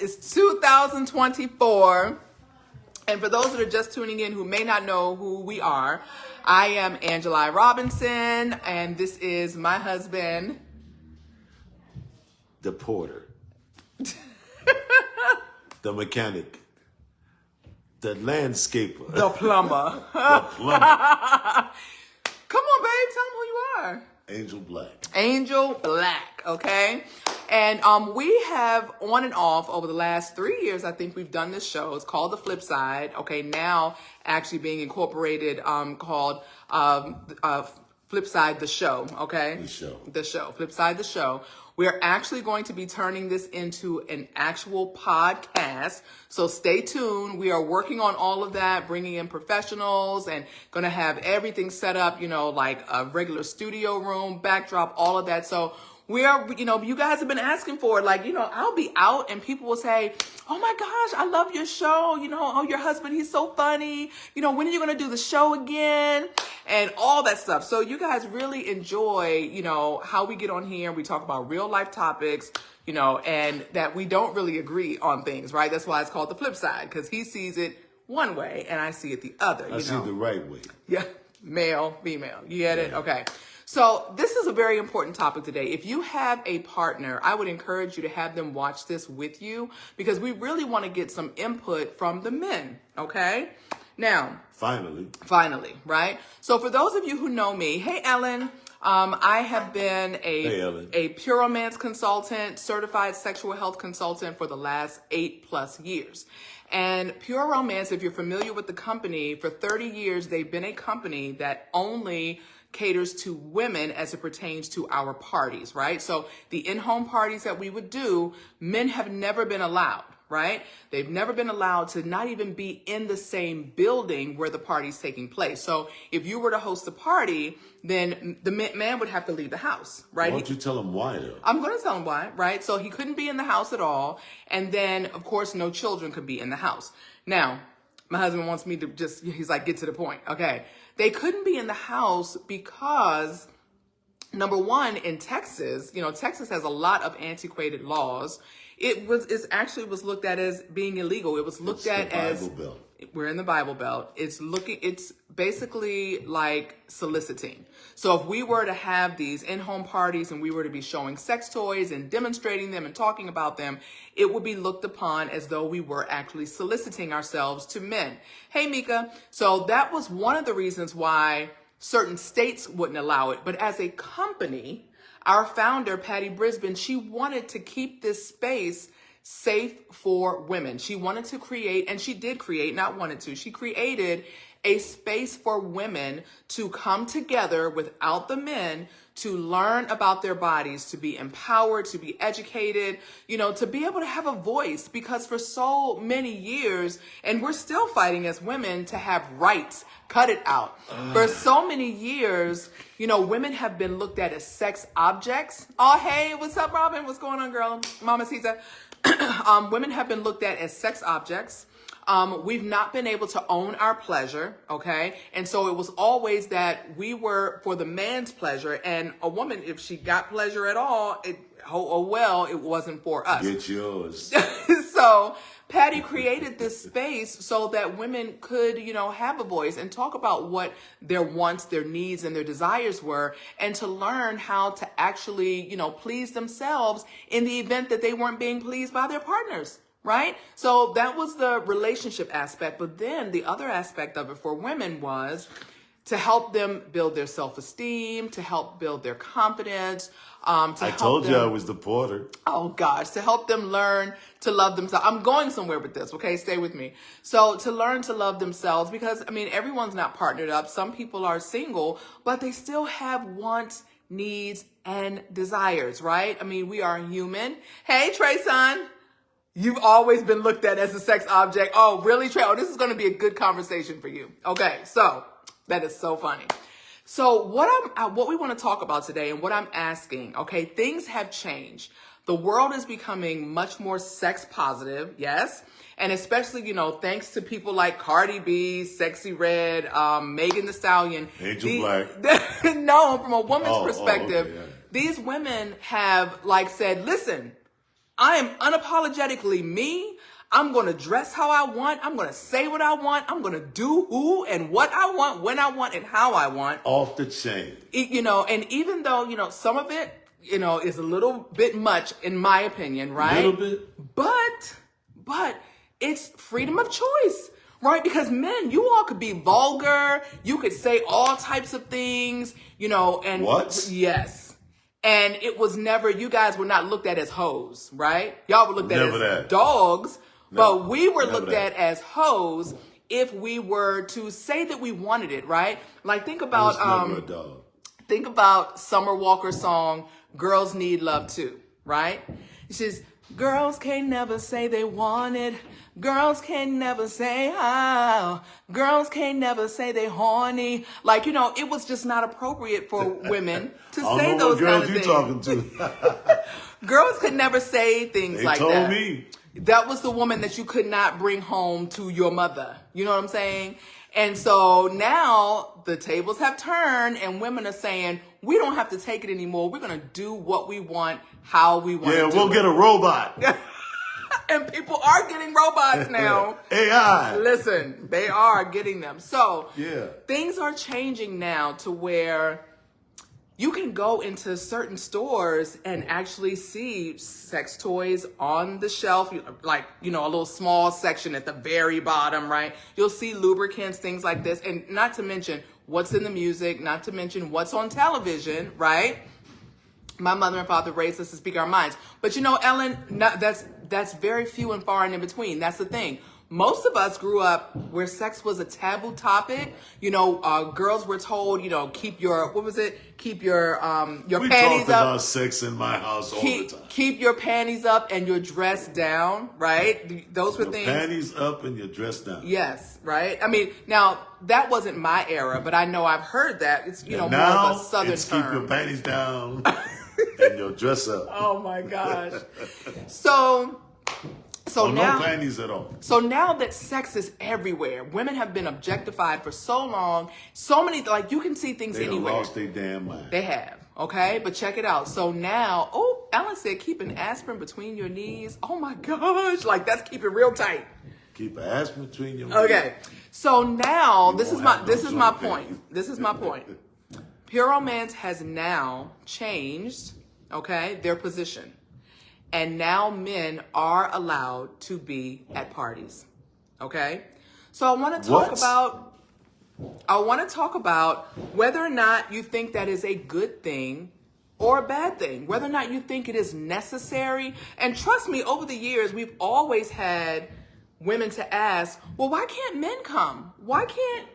It's 2024. And for those that are just tuning in who may not know who we are, I am Angela Robinson, and this is my husband, the porter, the mechanic, the landscaper, the plumber. the plumber. Come on, babe, tell them who you are. Angel Black. Angel Black, okay? And we have on and off over the last 3 years, I think we've done this show. It's called The Flip Side, okay? Now actually being incorporated called Flip Side the Show, okay? The show, Flip Side the Show. We're actually going to be turning this into an actual podcast. So stay tuned. We are working on all of that, bringing in professionals and going to have everything set up, you know, like a regular studio room, backdrop, all of that. So we are, you know, you guys have been asking for it. Like, you know, I'll be out and people will say, oh my gosh, I love your show. You know, oh, your husband, he's so funny. You know, when are you going to do the show again? And all that stuff. So you guys really enjoy, you know, how we get on here. We talk about real life topics, you know, and that we don't really agree on things, right? That's why it's called The Flip Side, because he sees it one way and I see it the other. I see it the right way. Yeah. Male, female. You get it? Okay. So this is a very important topic today. If you have a partner, I would encourage you to have them watch this with you because we really want to get some input from the men. Okay. Now, finally, right? So for those of you who know me, hey, Ellen, I have been a pure romance consultant, certified sexual health consultant for the last 8+ years. And Pure Romance, if you're familiar with the company, for 30 years, they've been a company that only caters to women as it pertains to our parties, right? So the in-home parties that we would do, men have never been allowed, right? They've never been allowed to not even be in the same building where the party's taking place. So if you were to host a party, then the man would have to leave the house, right? Why don't you tell him why, though? I'm going to tell him why, right? So he couldn't be in the house at all. And then, of course, no children could be in the house. Now, my husband wants me to just, he's like, get to the point. Okay. They couldn't be in the house because, number one, in Texas, you know, Texas has a lot of antiquated laws. It actually was looked at as being illegal. It was looked at as, we're in the Bible Belt. It's basically like soliciting. So if we were to have these in-home parties and we were to be showing sex toys and demonstrating them and talking about them, it would be looked upon as though we were actually soliciting ourselves to men. Hey, Mika. So that was one of the reasons why certain states wouldn't allow it. But as a company, our founder, Patty Brisbane, she wanted to keep this space safe for women. She wanted to create, and she did create, not wanted to, she created a space for women to come together without the men to learn about their bodies, to be empowered, to be educated, you know, to be able to have a voice, because for so many years, and we're still fighting as women to have rights, cut it out. For so many years, you know, women have been looked at as sex objects. Oh, hey, what's up, Robin? What's going on, girl? Mama Caesar. Women have been looked at as sex objects. We've not been able to own our pleasure, okay? And so it was always that we were for the man's pleasure, and a woman, if she got pleasure at all, it wasn't for us. Get yours. So Patty created this space so that women could, you know, have a voice and talk about what their wants, their needs, and their desires were, and to learn how to actually, you know, please themselves in the event that they weren't being pleased by their partners. Right? So that was the relationship aspect. But then the other aspect of it for women was to help them build their self-esteem, to help build their confidence. I told you I was the porter. Oh, gosh. To help them learn to love themselves. I'm going somewhere with this. Okay. Stay with me. So to learn to love themselves, because, I mean, everyone's not partnered up. Some people are single, but they still have wants, needs, and desires. Right? I mean, we are human. Hey, Trayson. You've always been looked at as a sex object. Oh, really, Trey? Oh, this is going to be a good conversation for you. Okay, so that is so funny. So what we want to talk about today and what I'm asking, okay, things have changed. The world is becoming much more sex positive, yes? And especially, you know, thanks to people like Cardi B, Sexy Red, Megan Thee Stallion. Angel Black. No, from a woman's perspective, these women have like said, listen, I am unapologetically me. I'm going to dress how I want. I'm going to say what I want. I'm going to do who and what I want, when I want, and how I want. Off the chain. And even though, some of it, is a little bit much in my opinion, right? A little bit. But it's freedom of choice, right? Because men, you all could be vulgar. You could say all types of things, and what? Yes. And it was never, you guys were not looked at as hoes, right? Y'all were looked at as dogs, but we were looked at as hoes if we were to say that we wanted it, right? Like think about Summer Walker's song, Girls Need Love Too, right? It says, girls can't never say they want it. Girls can't never say how. Girls can't never say they horny. Like, it was just not appropriate for women to say those kind of things. I don't know what girls you talking to. Girls could never say things like that. They told me. That was the woman that you could not bring home to your mother. You know what I'm saying? And so now the tables have turned and women are saying, we don't have to take it anymore. We're going to do what we want, how we want to do it. Yeah, we'll get a robot. And people are getting robots now. AI. Listen, they are getting them. So yeah, things are changing now to where you can go into certain stores and actually see sex toys on the shelf, like, a little small section at the very bottom, right? You'll see lubricants, things like this. And not to mention what's in the music, not to mention what's on television, right? My mother and father raised us to speak our minds. But Ellen, that's very few and far and in between. That's the thing. Most of us grew up where sex was a taboo topic. Girls were told, keep your panties up. We talked about sex in my house all the time. Keep your panties up and your dress down, right? Those were things. Panties up and your dress down. Yes, right? I mean, now, that wasn't my era, but I know I've heard that. It's, more of a Southern term. Keep your panties down and your dress up. Oh, my gosh. So now, no panties at all. So now that sex is everywhere, women have been objectified for so long. So many, you can see things anywhere. They lost their damn mind. They have, okay? But check it out. So now, Ellen said, keep an aspirin between your knees. Oh my gosh, that's keep it real tight. Keep an aspirin between your knees. Okay. So now, this is my point. This is my point. Pure Romance has now changed, okay, their position. And now men are allowed to be at parties. Okay? So I want to talk about whether or not you think that is a good thing or a bad thing, whether or not you think it is necessary. And trust me, over the years, we've always had women to ask, well, why can't men come? Why can't,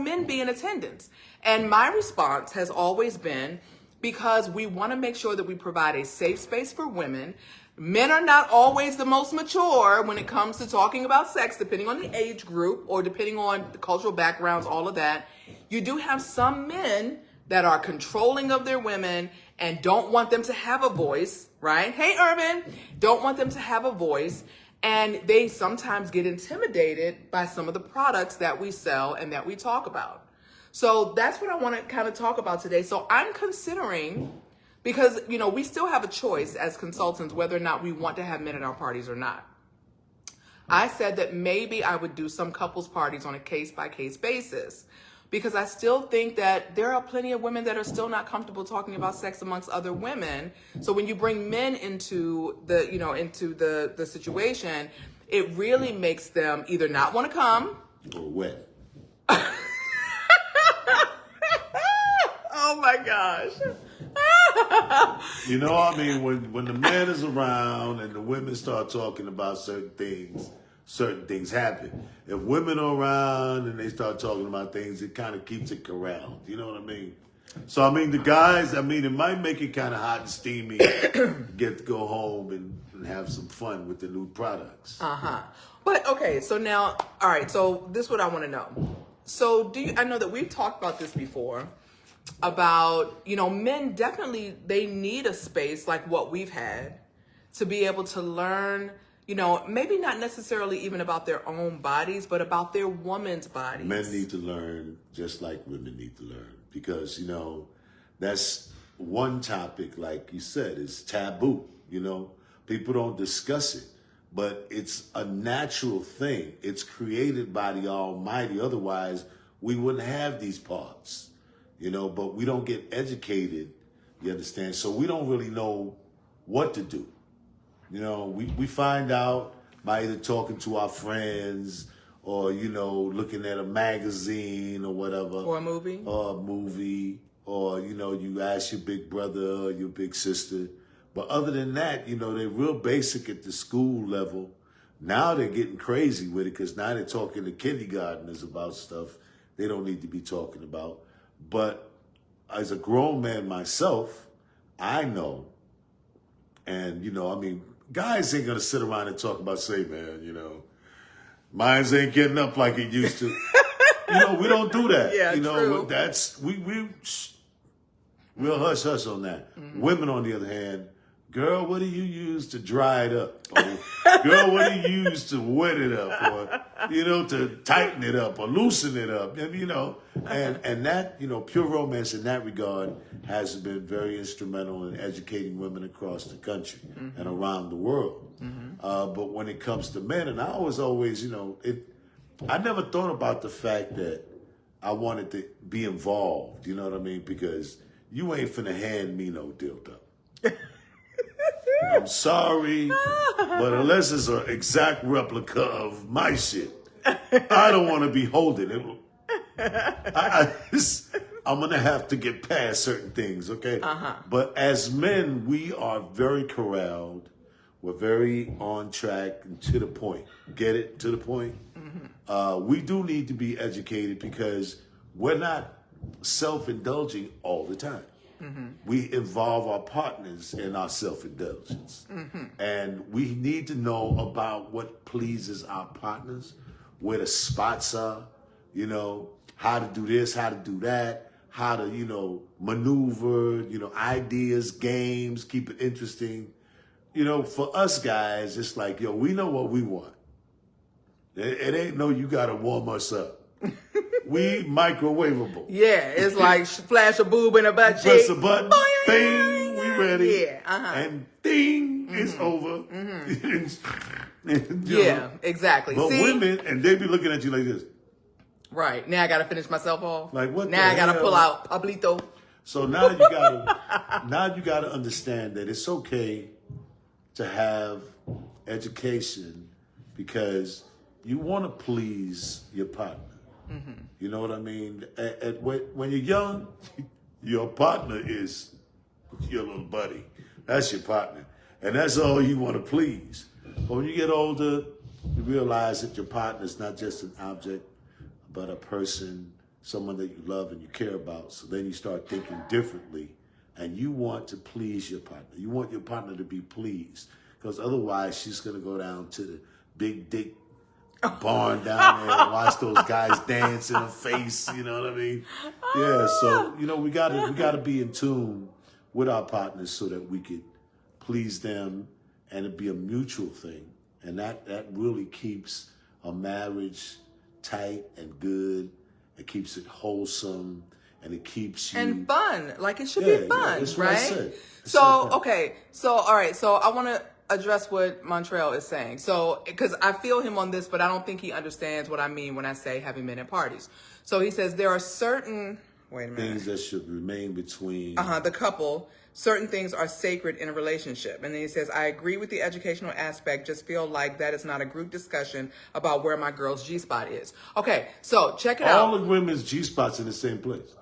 men be in attendance? And my response has always been, because we want to make sure that we provide a safe space for women. Men are not always the most mature when it comes to talking about sex, depending on the age group or depending on the cultural backgrounds, all of that. You do have some men that are controlling of their women and don't want them to have a voice, right? Hey, Urban, don't want them to have a voice. And they sometimes get intimidated by some of the products that we sell and that we talk about. So that's what I want to kind of talk about today. So I'm considering, because, we still have a choice as consultants whether or not we want to have men at our parties or not. I said that maybe I would do some couples parties on a case-by-case basis, because I still think that there are plenty of women that are still not comfortable talking about sex amongst other women. So when you bring men into the situation, it really makes them either not want to come or wet. Oh my gosh. When the man is around and the women start talking about certain things happen. If women are around and they start talking about things, it kind of keeps it corralled. You know what I mean? So, the guys, it might make it kind of hot and steamy, get to go home and have some fun with the new products. But, okay, so now, all right, so this is what I want to know. So, I know that we've talked about this before, about, men definitely, they need a space like what we've had to be able to learn, maybe not necessarily even about their own bodies, but about their woman's bodies. Men need to learn just like women need to learn, because, that's one topic, like you said, is taboo, People don't discuss it, but it's a natural thing. It's created by the Almighty. Otherwise, we wouldn't have these parts, but we don't get educated, you understand? So we don't really know what to do. We find out by either talking to our friends or, looking at a magazine or whatever. Or a movie. Or, you ask your big brother or your big sister. But other than that, they're real basic at the school level. Now they're getting crazy with it because now they're talking to kindergartners about stuff they don't need to be talking about. But as a grown man myself, I know, and, guys ain't going to sit around and talk about, say, man, mines ain't getting up like it used to. We don't do that. Yeah, true. That's, we'll hush on that. Mm-hmm. Women, on the other hand, girl, what do you use to dry it up? Or, girl, what do you use to wet it up? Or, to tighten it up or loosen it up? And that, pure romance in that regard has been very instrumental in educating women across the country mm-hmm. and around the world. Mm-hmm. But when it comes to men, and I was always, I never thought about the fact that I wanted to be involved, you know what I mean? Because you ain't finna hand me no dildo. I'm sorry, but unless it's an exact replica of my shit, I don't want to be holding it. I'm going to have to get past certain things, okay? Uh-huh. But as men, we are very corralled. We're very on track and to the point. Get it? To the point? Mm-hmm. We do need to be educated because we're not self-indulging all the time. Mm-hmm. We involve our partners in our self-indulgence. Mm-hmm. And we need to know about what pleases our partners, where the spots are, how to do this, how to do that, how to, maneuver, ideas, games, keep it interesting. For us guys, it's like, we know what we want. It ain't no you got to warm us up. We microwavable. Yeah, it's like flash a boob in a butt cheek. Press a button, bing, we ready. Yeah, uh-huh. And ding, it's over. Mm-hmm. Yeah, exactly. But see? women, and they be looking at you like this. Right, now I got to finish myself off. Like what? Now I got to pull out Pablito. So now you got to understand that it's okay to have education because you want to please your partner. Mm-hmm. You know what I mean? When you're young, your partner is your little buddy. That's your partner. And that's all you want to please. But when you get older, you realize that your partner is not just an object, but a person, someone that you love and you care about. So then you start thinking differently and you want to please your partner. You want your partner to be pleased because otherwise she's going to go down to the big dick barn down there and watch those guys dance in her face, you know what I mean? Yeah, so, we gotta be in tune with our partners so that we could please them and it be a mutual thing. And that really keeps a marriage tight and good. It keeps it wholesome and it keeps you... And fun. Like it should be fun, that's right? What I said. So, okay. So, all right. So I want to address what Montreal is saying. So, because I feel him on this, but I don't think he understands what I mean when I say having men at parties. So he says there are certain... Wait a minute. Things that should remain between... the couple. Certain things are sacred in a relationship. And then he says, I agree with the educational aspect, just feel like that is not a group discussion about where my girl's G-spot is. Okay, so check it out. All the women's G-spots in the same place.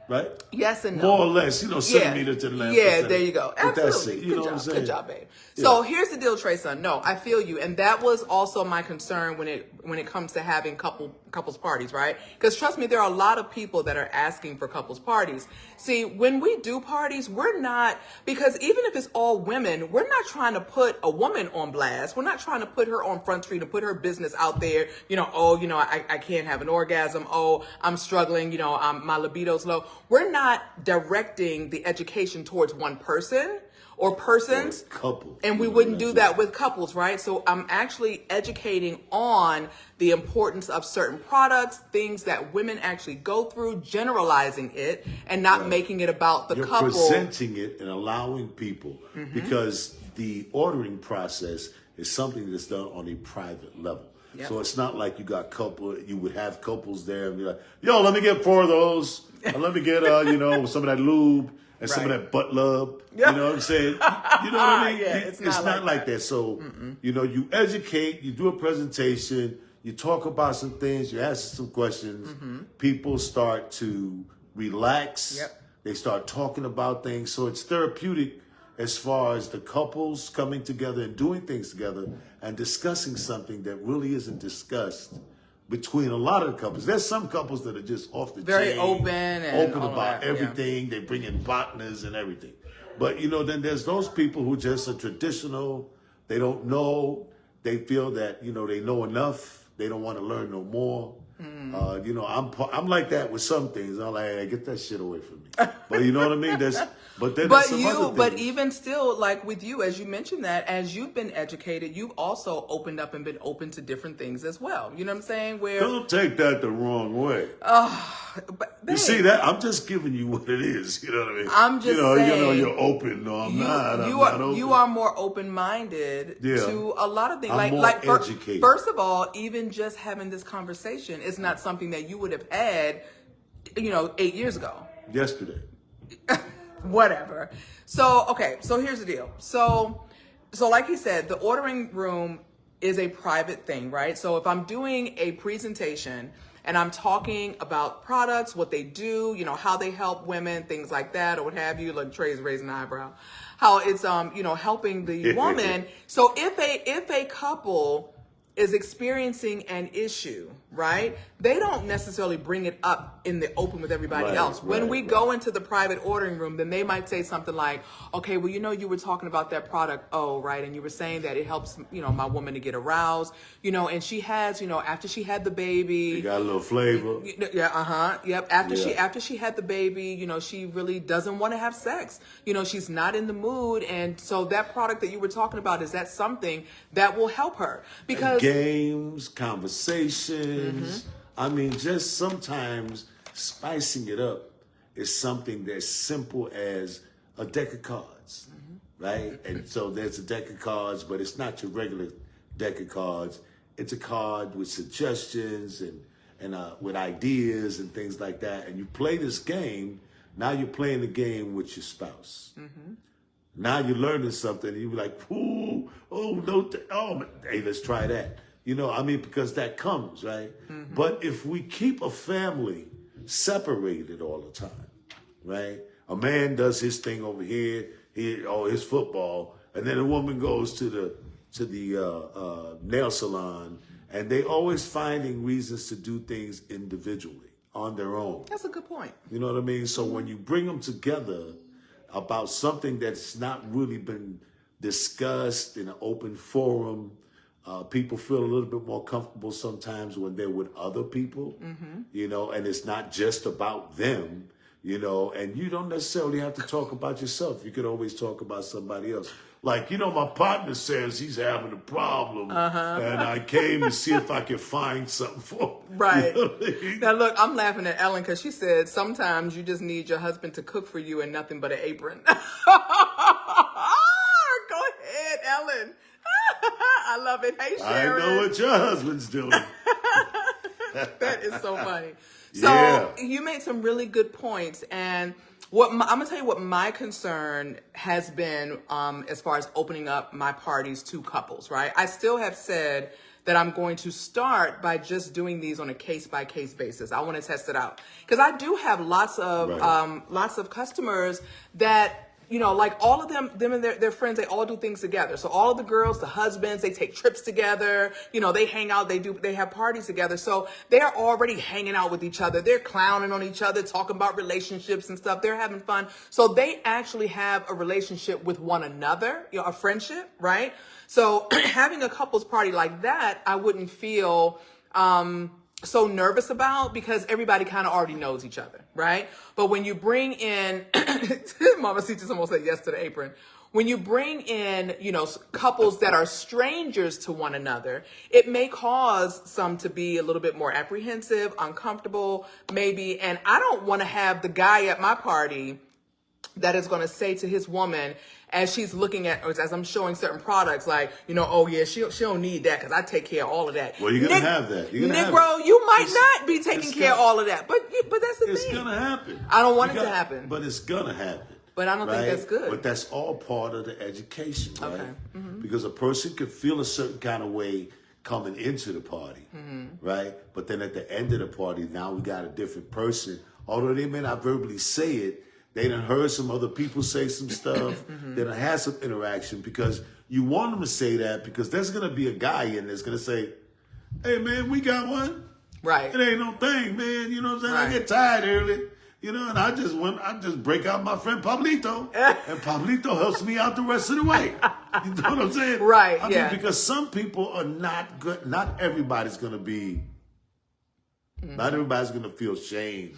Right? Yes and no. More or less, centimeter to the left. Yeah, there you go. But Absolutely. That's it. Good job. Good job, babe. Yeah. So here's the deal, Trey son. No, I feel you. And that was also my concern when it comes to having couples parties, right? Because trust me, there are a lot of people that are asking for couples parties. See, when we do parties, we're not, because even if it's all women, we're not trying to put a woman on blast. We're not trying to put her on Front Street and put her business out there. I can't have an orgasm. Oh, I'm struggling. My libido's low. We're not directing the education towards one person or persons. Couple. And we wouldn't do that with couples, right? So I'm actually educating on the importance of certain products, things that women actually go through, generalizing it and not making it about the You're couple. presenting it and allowing people, because the ordering process is something that's done on a private level. Yep. So it's not like you would have couples there and be like, yo, let me get 4 of those. And let me get, some of that lube and some of that butt love. You know what I'm saying? You know what I mean? Yeah, it's not like that. So, you educate, you do a presentation, you talk about some things, you ask some questions. People start to relax. Yep. They start talking about things. So it's therapeutic as far as the couples coming together and doing things together and discussing something that really isn't discussed between a lot of the couples. There's some couples that are just off the Very chain, open and all about that, everything. They bring in partners and everything. But, then there's those people who just are traditional. They don't know. They feel that, they know enough. They don't want to learn no more. I'm like that with some things. I'm like, hey, get that shit away from me. But you know what I mean? But even still, like with you, as you mentioned that, as you've been educated, you've also opened up and been open to different things as well. You know what I'm saying? Don't take that the wrong way. But babe, you see that? I'm just giving you what it is. You know what I mean? I'm just saying. You're open. No, I'm not. I'm not open. You are more open-minded to a lot of things. I'm more educated. First of all, even just having this conversation is not something that you would have had, 8 years ago. Yesterday. Whatever. So, okay. So here's the deal. So like he said, the ordering room is a private thing, right? So if I'm doing a presentation and I'm talking about products, what they do, how they help women, things like that, or what have you, like Trey's raising an eyebrow, how it's, helping the woman. So if a couple is experiencing an issue, right? They don't necessarily bring it up in the open with everybody else. When we go into the private ordering room, then they might say something like, okay, well, you were talking about that product, right? And you were saying that it helps, my woman to get aroused, and she has, after she had the baby. You got a little flavor. Yeah, yep. After she had the baby, she really doesn't want to have sex. She's not in the mood. And so that product that you were talking about, is that something that will help her? Because games, conversations. I mean, just sometimes spicing it up is something that's simple as a deck of cards, right? And so there's a deck of cards, but it's not your regular deck of cards. It's a card with suggestions and with ideas and things like that. And you play this game. Now you're playing the game with your spouse. Now you're learning something. And you're like, hey, let's try that. Because that comes, right? But if we keep a family separated all the time, right? A man does his thing over here, his football, and then a woman goes to the nail salon, and they always finding reasons to do things individually on their own. That's a good point. You know what I mean? So when you bring them together about something that's not really been discussed in an open forum, people feel a little bit more comfortable sometimes when they're with other people, and it's not just about them, and you don't necessarily have to talk about yourself. You could always talk about somebody else. Like, my partner says he's having a problem, and I came to see if I could find something for him. Right. You know what I mean? Now, look, I'm laughing at Ellen because she said sometimes you just need your husband to cook for you and nothing but an apron. Go ahead, Ellen. I love it. Hey, Sharon. I know what your husband's doing. That is so funny. So you made some really good points, and I'm gonna tell you what my concern has been as far as opening up my parties to couples. Right, I still have said that I'm going to start by just doing these on a case-by-case basis. I want to test it out because I do have lots of customers that, like all of them and their friends, they all do things together. So all of the girls, the husbands, they take trips together. They hang out, they have parties together. So they're already hanging out with each other. They're clowning on each other, talking about relationships and stuff. They're having fun. So they actually have a relationship with one another, a friendship, right? So having a couples party like that, I wouldn't feel so nervous about because everybody kind of already knows each other, right? But when you bring in, Mama C just almost said yes to the apron. when you bring in, couples that are strangers to one another, it may cause some to be a little bit more apprehensive, uncomfortable, maybe. And I don't want to have the guy at my party that is going to say to his woman, as she's looking at, or as I'm showing certain products, like, oh yeah, she don't need that because I take care of all of that. Well, you're going to have that. Negro, you might not be taking care of all of that, but that's the thing. It's going to happen. I don't want it to happen. But it's going to happen. But I don't think that's good. But that's all part of the education, right? Okay. Mm-hmm. Because a person could feel a certain kind of way coming into the party, right? But then at the end of the party, now we got a different person. Although they may not verbally say it, they done heard some other people say some stuff. They done had some interaction, because you want them to say that, because there's going to be a guy in that's going to say, hey, man, we got one. Right. It ain't no thing, man. You know what I'm saying? Right. I get tired early. And I just break out my friend Pablito, and Pablito helps me out the rest of the way. You know what I'm saying? Right, I mean, because some people are not good. Not everybody's going to be, not everybody's going to feel shame.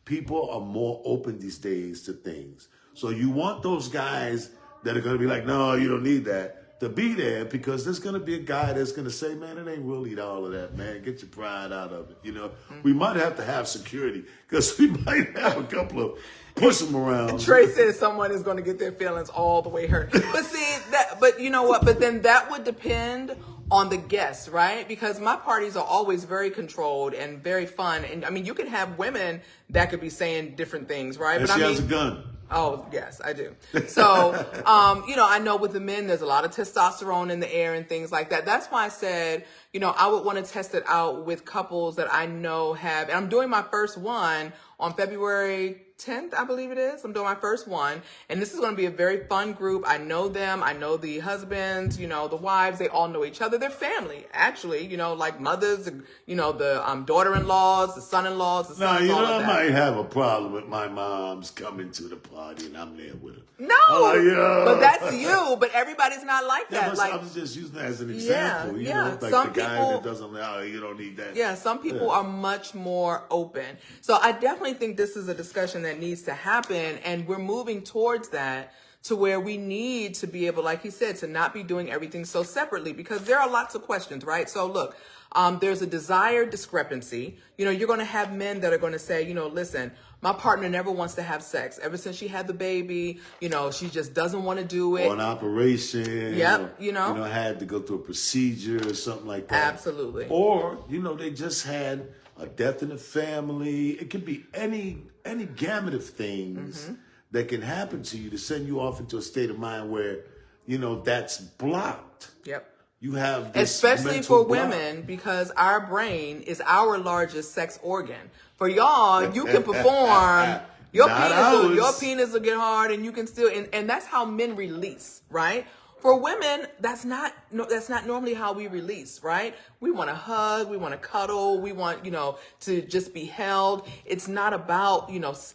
People are more open these days to things. So you want those guys that are going to be like, no, you don't need that, to be there, because there's going to be a guy that's going to say, man, it ain't really all of that, man. Get your pride out of it. We might have to have security, because we might have a couple of push them around. Trey says someone is going to get their feelings all the way hurt. But see, but you know what? But then that would depend on the guests, right? Because my parties are always very controlled and very fun. And I mean, you can have women that could be saying different things, right? And but she I mean, has a gun. Oh, yes, I do. So, I know with the men, there's a lot of testosterone in the air and things like that. That's why I said, I would want to test it out with couples that I know have, and I'm doing my first one on February 10th, I believe it is. I'm doing my first one, and this is going to be a very fun group. I know them. I know the husbands, the wives. They all know each other. They're family, actually, like mothers, the daughter-in-laws, the son-in-laws, the sons, all of I that. might have a problem with my mom's coming to the party and I'm there with her. No, but that's you. But everybody's not like that. I was just using that as an example. Like some the guy people, that doesn't, you don't need that. Yeah, some people are much more open. So I definitely think this is a discussion that needs to happen, and we're moving towards that, to where we need to be able, like he said, to not be doing everything so separately, because there are lots of questions, right? So look, there's a desired discrepancy. You're going to have men that are going to say, listen, my partner never wants to have sex. Ever since she had the baby, she just doesn't want to do it. Or an operation. Yep, had to go through a procedure or something like that. Absolutely. Or, they just had a death in the family. It could be any gamut of things that can happen to you to send you off into a state of mind where, that's blocked. Yep. You have this especially for block. women, because our brain is our largest sex organ. For y'all, you can perform. Your penis will get hard, and you can still, and that's how men release, right? For women, that's not normally how we release, right? We want to hug, we want to cuddle, we want, to just be held. It's not about,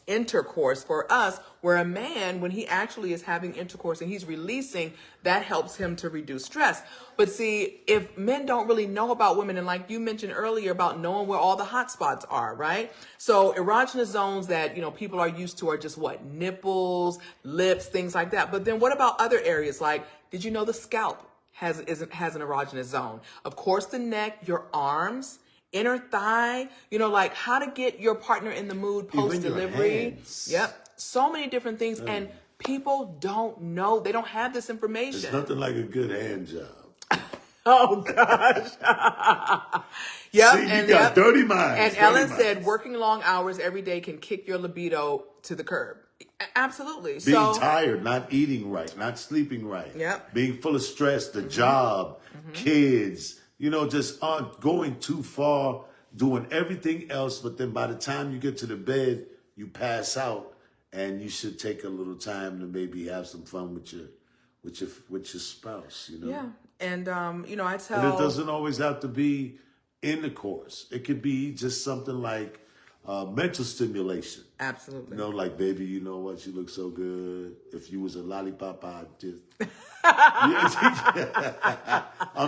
intercourse for us, where a man, when he actually is having intercourse and he's releasing, that helps him to reduce stress. But see, if men don't really know about women, and like you mentioned earlier about knowing where all the hot spots are, right? So erogenous zones that, people are used to are just what? Nipples, lips, things like that. But then what about other areas? Like, did you know the scalp has an erogenous zone? Of course, the neck, your arms, inner thigh, like how to get your partner in the mood post-delivery. Yep. So many different things. And people don't know. They don't have this information. It's nothing like a good hand job. Oh, gosh. Yep. See, you got dirty minds. And Ellen said working long hours every day can kick your libido to the curb. Absolutely. Being tired, not eating right, not sleeping right. Yep. Being full of stress, the job, kids, just aren't going too far, doing everything else. But then by the time you get to the bed, you pass out, and you should take a little time to maybe have some fun with your spouse, Yeah. And, I tell... And it doesn't always have to be intercourse. It could be just something like mental stimulation. Absolutely. You know, like, baby, you know what? You look so good. If you was a lollipop, I'd just... I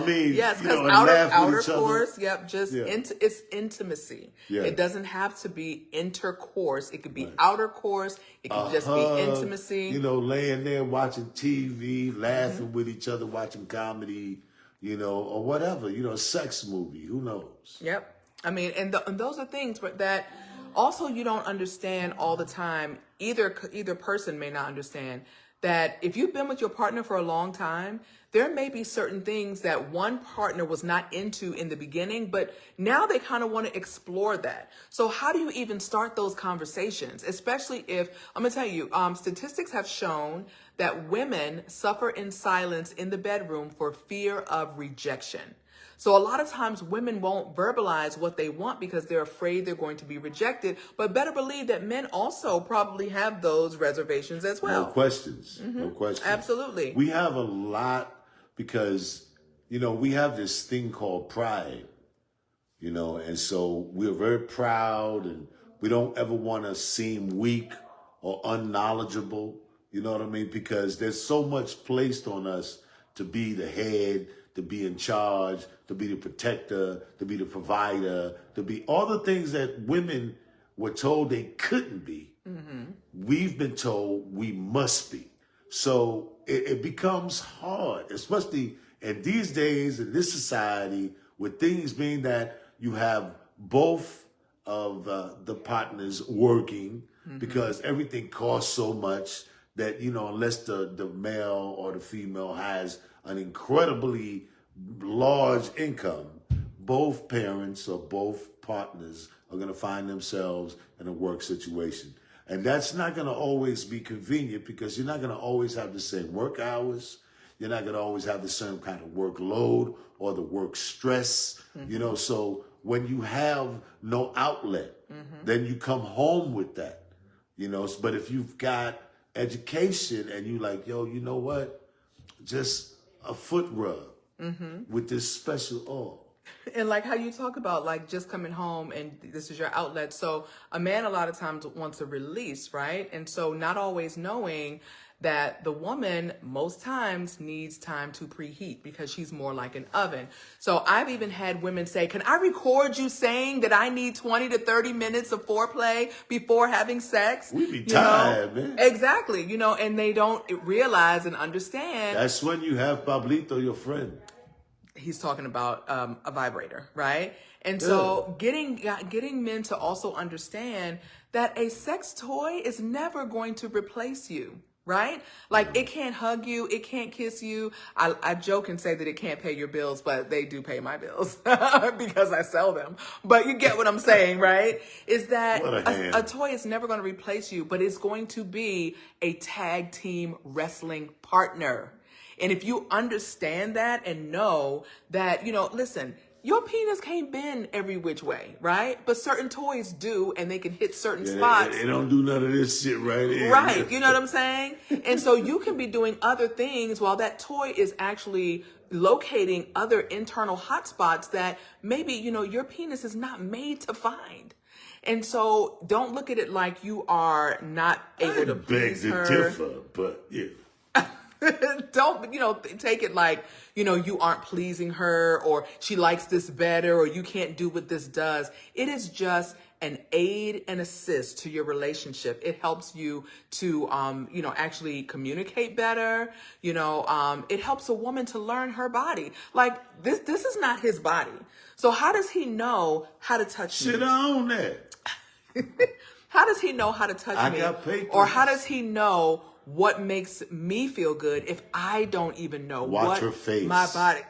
mean, yes, because outer course, yep, just it's intimacy. Yeah. It doesn't have to be intercourse. It could be outer course. It could just be intimacy. You know, laying there watching TV, laughing with each other, watching comedy, you know, or whatever, you know, a sex movie. Who knows? Yep. I mean, and those are things that also you don't understand all the time. Either person may not understand that if you've been with your partner for a long time, there may be certain things that one partner was not into in the beginning, but now they kind of want to explore that. So how do you even start those conversations? Especially if, I'm going to tell you, statistics have shown that women suffer in silence in the bedroom for fear of rejection. So a lot of times women won't verbalize what they want because they're afraid they're going to be rejected. But better believe that men also probably have those reservations as well. No questions. No questions. Absolutely. We have a lot because, you know, we have this thing called pride, you know, and so we're very proud and we don't ever want to seem weak or unknowledgeable. You know what I mean? Because there's so much placed on us to be the head, to be in charge, to be the protector, to be the provider, to be all the things that women were told they couldn't be. We've been told we must be. So it becomes hard, especially in these days, in this society, with things being that you have both of the partners working because everything costs so much that, you know, unless the male or the female has an incredibly large income, both parents or both partners are going to find themselves in a work situation. And that's not going to always be convenient because you're not going to always have the same work hours. You're not going to always have the same kind of workload or the work stress, you know. So when you have no outlet, then you come home with that, you know. But if you've got education and you like, yo, you know what? Just a foot rub with this special oil. And like how you talk about like just coming home and this is your outlet. So a man a lot of times wants a release, right? And so not always knowing that the woman most times needs time to preheat because she's more like an oven. So I've even had women say, can I record you saying that I need 20 to 30 minutes of foreplay before having sex? We be tired, man. Exactly. You know, and they don't realize and understand. That's when you have Pablito, your friend. He's talking about a vibrator, right? And so getting men to also understand that a sex toy is never going to replace you, right? Like it can't hug you, it can't kiss you. I joke and say that it can't pay your bills, but they do pay my bills because I sell them. But you get what I'm saying, right? Is that a toy is never going to replace you, but it's going to be a tag team wrestling partner. And if you understand that and know that, you know, listen, your penis can't bend every which way, right? But certain toys do, and they can hit certain spots. They don't do none of this shit right here. Right, you know what I'm saying? And so you can be doing other things while that toy is actually locating other internal hot spots that maybe, you know, your penis is not made to find. And so don't look at it like you are not able to please her. Beg to differ, but yeah. Don't, you know, take it like, you know, you aren't pleasing her or she likes this better or you can't do what this does. It is just an aid and assist to your relationship. It helps you to, you know, actually communicate better. You know, it helps a woman to learn her body. Like this is not his body. So how does he know how to touch me? Sit on that. How does he know how to touch me? Got papers. Or how does he know what makes me feel good if I don't even know Watch what her face. My body.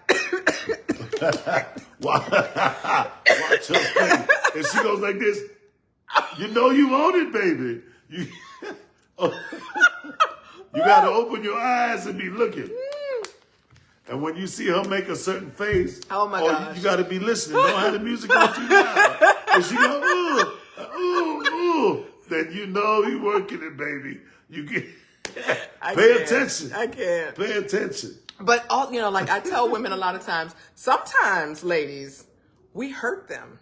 Watch her face. And she goes like this. You know you own it, baby. You got to open your eyes and be looking. And when you see her make a certain face, oh my gosh, you got to be listening. Don't have the music on too loud. And she goes, ooh. Then you know you working it, baby. You get. Pay attention. I can't. Pay attention. But all, you know, like I tell women a lot of times, sometimes ladies, we hurt them.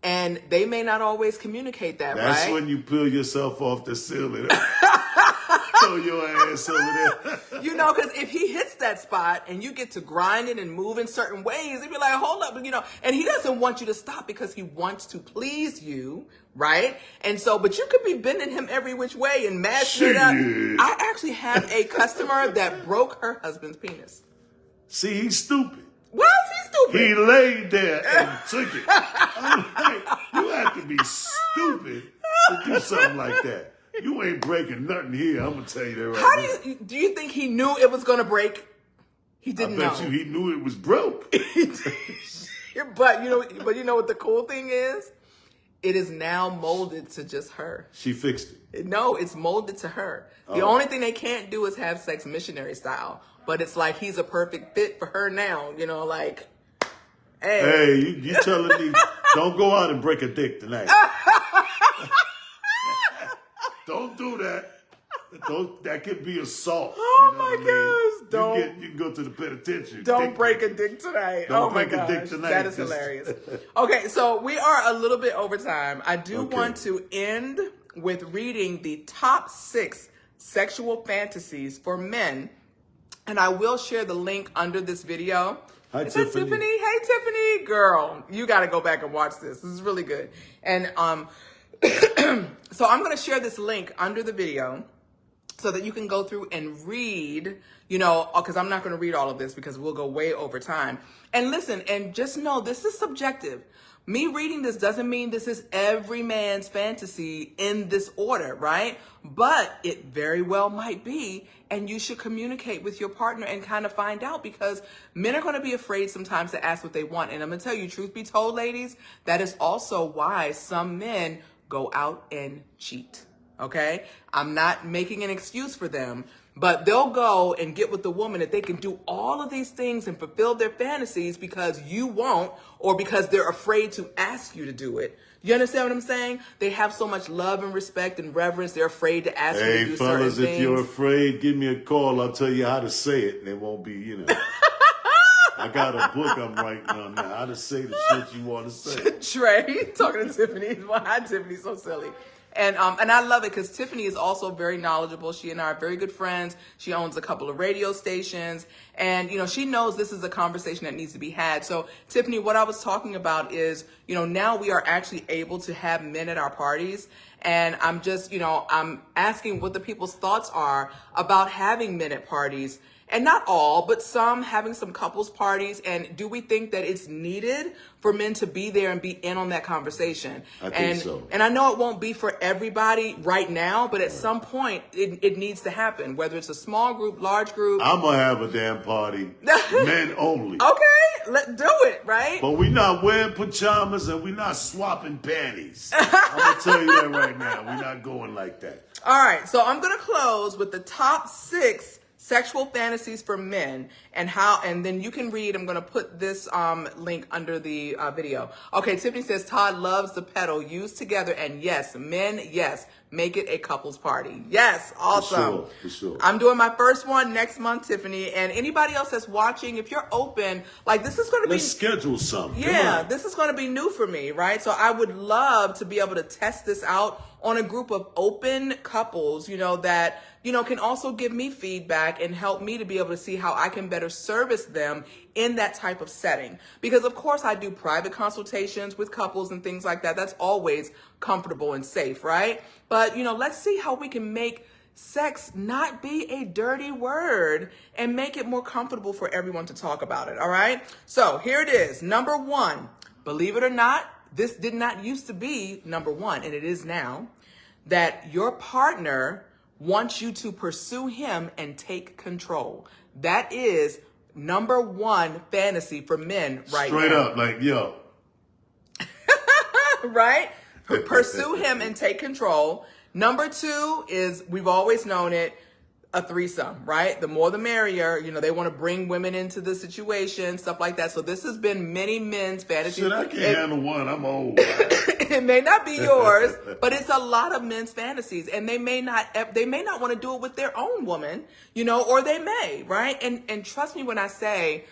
And they may not always communicate that, That's right? when you peel yourself off the ceiling. Throw your ass over there. You know, because if he hits that spot and you get to grinding and move in certain ways, if you're like, hold up, you know, and he doesn't want you to stop because he wants to please you, right? And so, but you could be bending him every which way and mashing it up. I actually have a customer that broke her husband's penis. See, he's stupid. Why is he stupid? He laid there and took it. I'm like, you have to be stupid to do something like that. You ain't breaking nothing here. I'm gonna tell you that right How now. do you think he knew it was gonna break? He didn't know. I bet you he knew it was broke. But you know what the cool thing is? It is now molded to just her. She fixed it. No, it's molded to her. The only thing they can't do is have sex missionary style. But it's like he's a perfect fit for her now. You know, like, hey, you telling me don't go out and break a dick tonight. Don't do that. That could be assault. Oh my gosh! Don't. You can go to the penitentiary. Don't break a dick tonight. Don't oh my break a gosh, dick tonight. That is hilarious. Okay, so we are a little bit over time. I do want to end with reading the top 6 sexual fantasies for men, and I will share the link under this video. Hi, Is that Tiffany? Hey, Tiffany, girl, you got to go back and watch this. This is really good. And so I'm going to share this link under the video so that you can go through and read, you know, because I'm not going to read all of this because we'll go way over time. And listen, and just know this is subjective. Me reading this doesn't mean this is every man's fantasy in this order, right? But it very well might be, and you should communicate with your partner and kind of find out, because men are going to be afraid sometimes to ask what they want. And I'm going to tell you, truth be told, ladies, that is also why some men go out and cheat. Okay? I'm not making an excuse for them, but they'll go and get with the woman that they can do all of these things and fulfill their fantasies because you won't, or because they're afraid to ask you to do it. You understand what I'm saying? They have so much love and respect and reverence. They're afraid to ask you to do certain things. Hey, fellas, if you're afraid, give me a call. I'll tell you how to say it, and it won't be, you know. I got a book I'm writing on now. How to say the shit you want to say. Trey, talking to Tiffany. Hi, Tiffany, so silly. And I love it because Tiffany is also very knowledgeable. She and I are very good friends. She owns a couple of radio stations, and, you know, she knows this is a conversation that needs to be had. So, Tiffany, what I was talking about is, you know, now we are actually able to have men at our parties. And I'm just, you know, I'm asking what the people's thoughts are about having men at parties. And not all, but some, having some couples parties. And do we think that it's needed for men to be there and be in on that conversation? I think so. And I know it won't be for everybody right now, but at some point it needs to happen, whether it's a small group, large group. I'm going to have a damn party. Men only. Okay, let's do it, right? But we're not wearing pajamas and we're not swapping panties. I'm going to tell you that right now. We're not going like that. All right, so I'm going to close with the top 6 sexual fantasies for men, and then you can read. I'm going to put this link under the video. Okay, Tiffany says Todd loves the pedal used together, and yes, men, yes, make it a couples party. Yes, awesome. For sure. I'm doing my first one next month, Tiffany, and anybody else that's watching, if you're open, like, this is going to be... Let's schedule something. Yeah, this is going to be new for me, right? So I would love to be able to test this out on a group of open couples, you know, that, you know, can also give me feedback and help me to be able to see how I can better service them in that type of setting. Because, of course, I do private consultations with couples and things like that. That's always comfortable and safe, right? But, you know, let's see how we can make sex not be a dirty word and make it more comfortable for everyone to talk about it, all right? So here it is. Number 1, believe it or not, this did not used to be number 1, and it is now, that your partner wants you to pursue him and take control. That is number 1 fantasy for men right now. Straight up, like, yo. Right? Pursue him and take control. Number 2 is, we've always known it, a threesome, right? The more the merrier. You know, they want to bring women into the situation, stuff like that. So this has been many men's fantasy. Shit, I can't handle one. I'm old. It may not be yours, but it's a lot of men's fantasies, and they may not want to do it with their own woman, you know, or they may, right? And trust me when I say,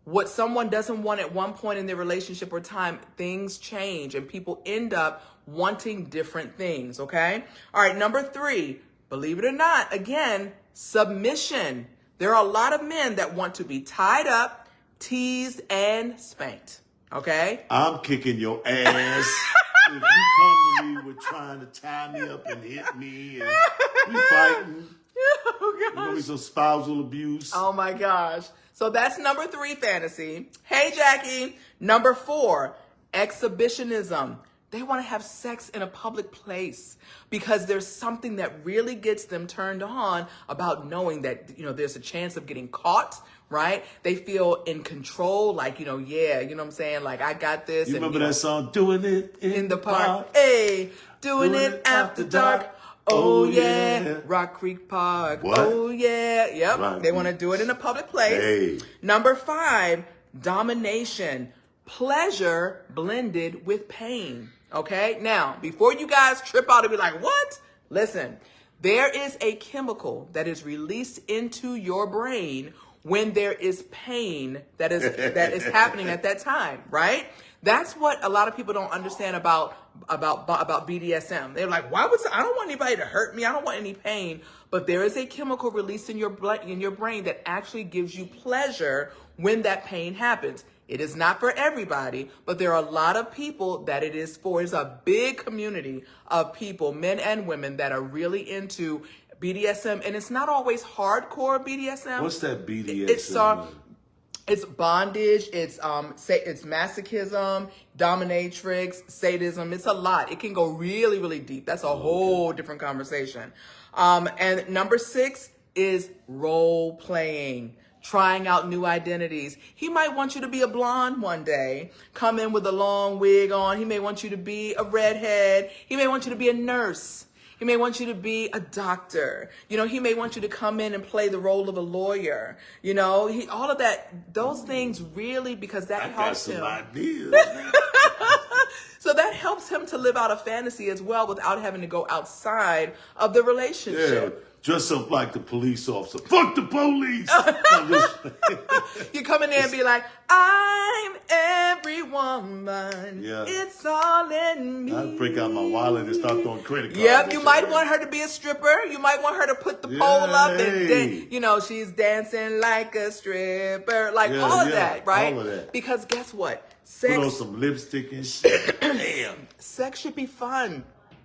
what someone doesn't want at one point in their relationship or time, things change and people end up wanting different things, okay? All right, number 3, believe it or not, again, submission. There are a lot of men that want to be tied up, teased, and spanked, okay? I'm kicking your ass. If you come to me with trying to tie me up and hit me and we fighting, Oh, there's gonna be some spousal abuse. Oh my gosh. So that's number 3 fantasy. Hey, Jackie. Number 4, exhibitionism. They want to have sex in a public place because there's something that really gets them turned on about knowing that, there's a chance of getting caught, right? They feel in control, like, yeah, you know what I'm saying? Like, I got this. You and, remember that song, Doing It in the Park? Hey, doing it after dark. Oh, yeah. Rock Creek Park. What? Oh, yeah. Yep. Rock They want to Creek. do it in a public place. Hey. Number 5, domination. Pleasure blended with pain. Okay? Now, before you guys trip out and be like, what? Listen, there is a chemical that is released into your brain when there is pain that is happening at that time, right? That's what a lot of people don't understand about BDSM. They're like, I don't want anybody to hurt me. I don't want any pain. But there is a chemical released in your brain that actually gives you pleasure when that pain happens. It is not for everybody, but there are a lot of people that it is for. It's a big community of people, men and women, that are really into BDSM. And it's not always hardcore BDSM. What's that BDSM? It's bondage, it's masochism, dominatrix, sadism. It's a lot. It can go really, really deep. That's a whole different conversation. And number 6 is role playing. Trying out new identities. He might want you to be a blonde one day, come in with a long wig on. He may want you to be a redhead. He may want you to be a nurse. He may want you to be a doctor. He may want you to come in and play the role of a lawyer. All of that, those things really, because that helps him. I got some ideas. So that helps him to live out a fantasy as well without having to go outside of the relationship. Yeah. Dress up like the police officer. Fuck the police! You come in there and be like, I'm every woman. Yeah. It's all in me. I'd break out my wallet and start throwing credit cards. Yep, you might want her to be a stripper. You might want her to put the pole up and she's dancing like a stripper. Like all of that, right? All of that. Because guess what? Put on some lipstick and shit. Damn. Sex should be fun.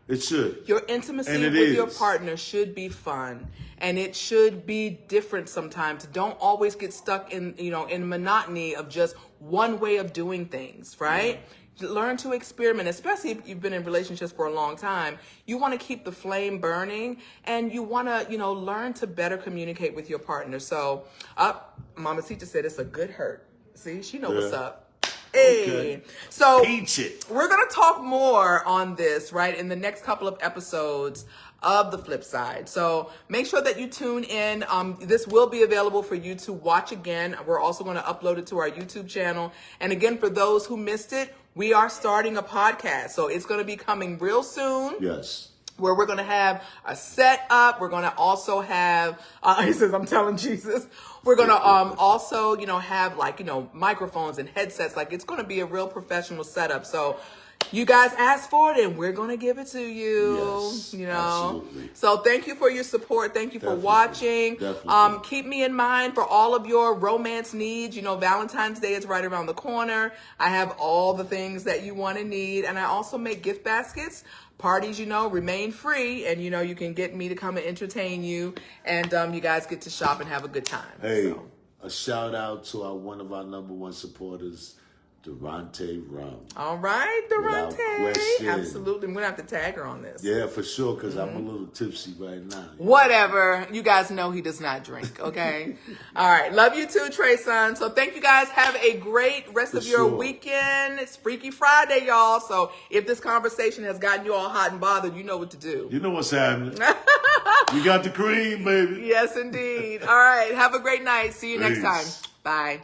It should. Your intimacy with your partner should be fun, and it should be different sometimes. Don't always get stuck in monotony of just one way of doing things, right? Yeah. Learn to experiment, especially if you've been in relationships for a long time. You want to keep the flame burning, and you want to, learn to better communicate with your partner. So, Mama Tita said it's a good hurt. See, she knows what's up. Hey, okay. So Teach it. We're going to talk more on this, right, in the next couple of episodes of The Flip Side. So make sure that you tune in. This will be available for you to watch again. We're also going to upload it to our YouTube channel. And again, for those who missed it, we are starting a podcast. So it's going to be coming real soon. Yes. Where we're going to have a setup. We're going to also have, he says, I'm telling Jesus. We're going to also, have microphones and headsets. Like, it's going to be a real professional setup. So you guys asked for it and we're going to give it to you. Yes, absolutely. So thank you for your support. Thank you for watching. Definitely. Keep me in mind for all of your romance needs. Valentine's Day is right around the corner. I have all the things that you want to need. And I also make gift baskets. Parties, remain free, and you can get me to come and entertain you, and you guys get to shop and have a good time. Hey, a shout out to one of our number 1 supporters, Durante Rum. All right, Durante. Without question. Absolutely. We're going to have to tag her on this. Yeah, for sure, because I'm a little tipsy right now. Whatever. You guys know he does not drink, okay? All right. Love you too, Trey Son. So thank you guys. Have a great rest of your weekend. It's Freaky Friday, y'all. So if this conversation has gotten you all hot and bothered, you know what to do. You know what's happening. You got the cream, baby. Yes, indeed. All right. Have a great night. See you next time. Bye.